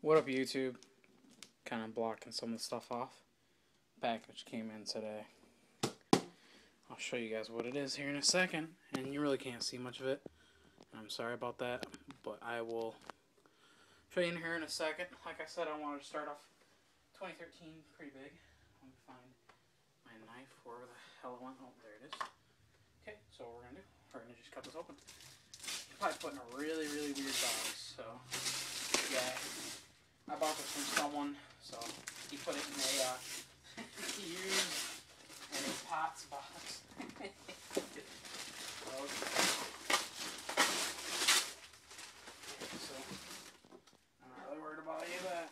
What up, YouTube? Kind of blocking some of the stuff off. Package came in today. I'll show you guys what it is here in a second, and you really can't see much of it. I'm sorry about that, but I will show you in here in a second. Like I said, I wanted to start off 2013 pretty big. Let me find my knife, wherever the hell it went. Oh, there it is. Okay, so what we're going to do, we're going to just cut this open. Probably put in a really, really weird box, so yeah. I bought this from someone, so he put it in a used in a Potts box. Okay. So I'm not really worried about any of that.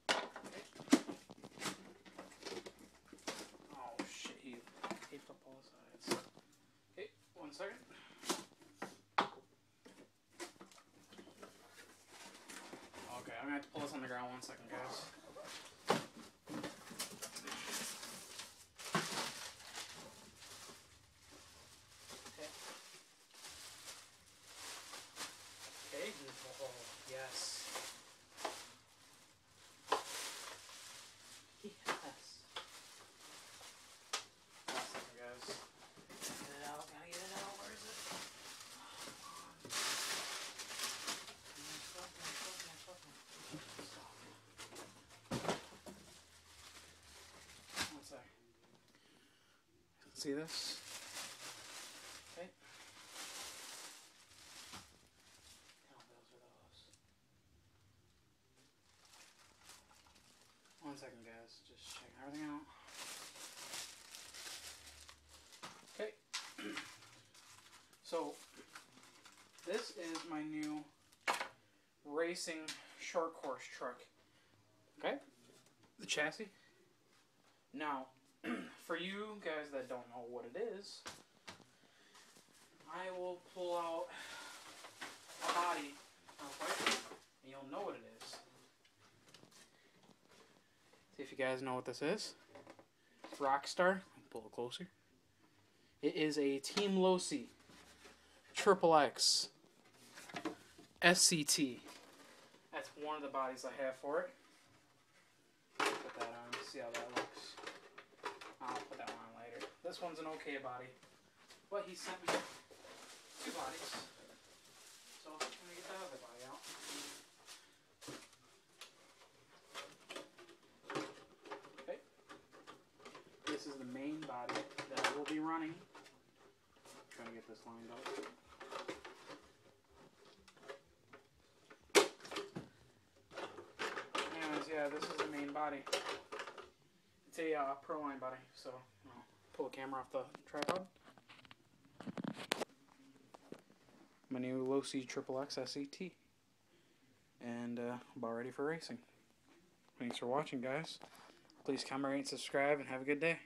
Okay. Oh shit, he taped up all sides. Okay, 1 second. Okay, I'm gonna have to pull this on the ground 1 second, guys. Okay, oh, yes. Yes. 1 second, guys. Get it out, gotta get it out. Where is it? One sec. See this? Okay. How those are those? 1 second, guys. Just checking everything out. Okay. So, this is my new racing short course truck. Okay? The chassis. Now, for you guys that don't know what it is, I will pull out a body real quick, and you'll know what it is. See if you guys know what this is. Rockstar. Pull it closer. It is a Team Losi XXX SCT. That's one of the bodies I have for it. Put that on, see how that looks. I'll put that one on later. This one's an okay body, but he sent me 2 bodies, so I'm gonna get that other body out. Okay, this is the main body that I will be running. I'm trying to get this lined up. Anyways, yeah, this is the main body. It's a Proline body, so I'll pull the camera off the tripod. My new Losi XXX SCT. And about ready for racing. Thanks for watching, guys. Please comment, rate, and subscribe, and have a good day.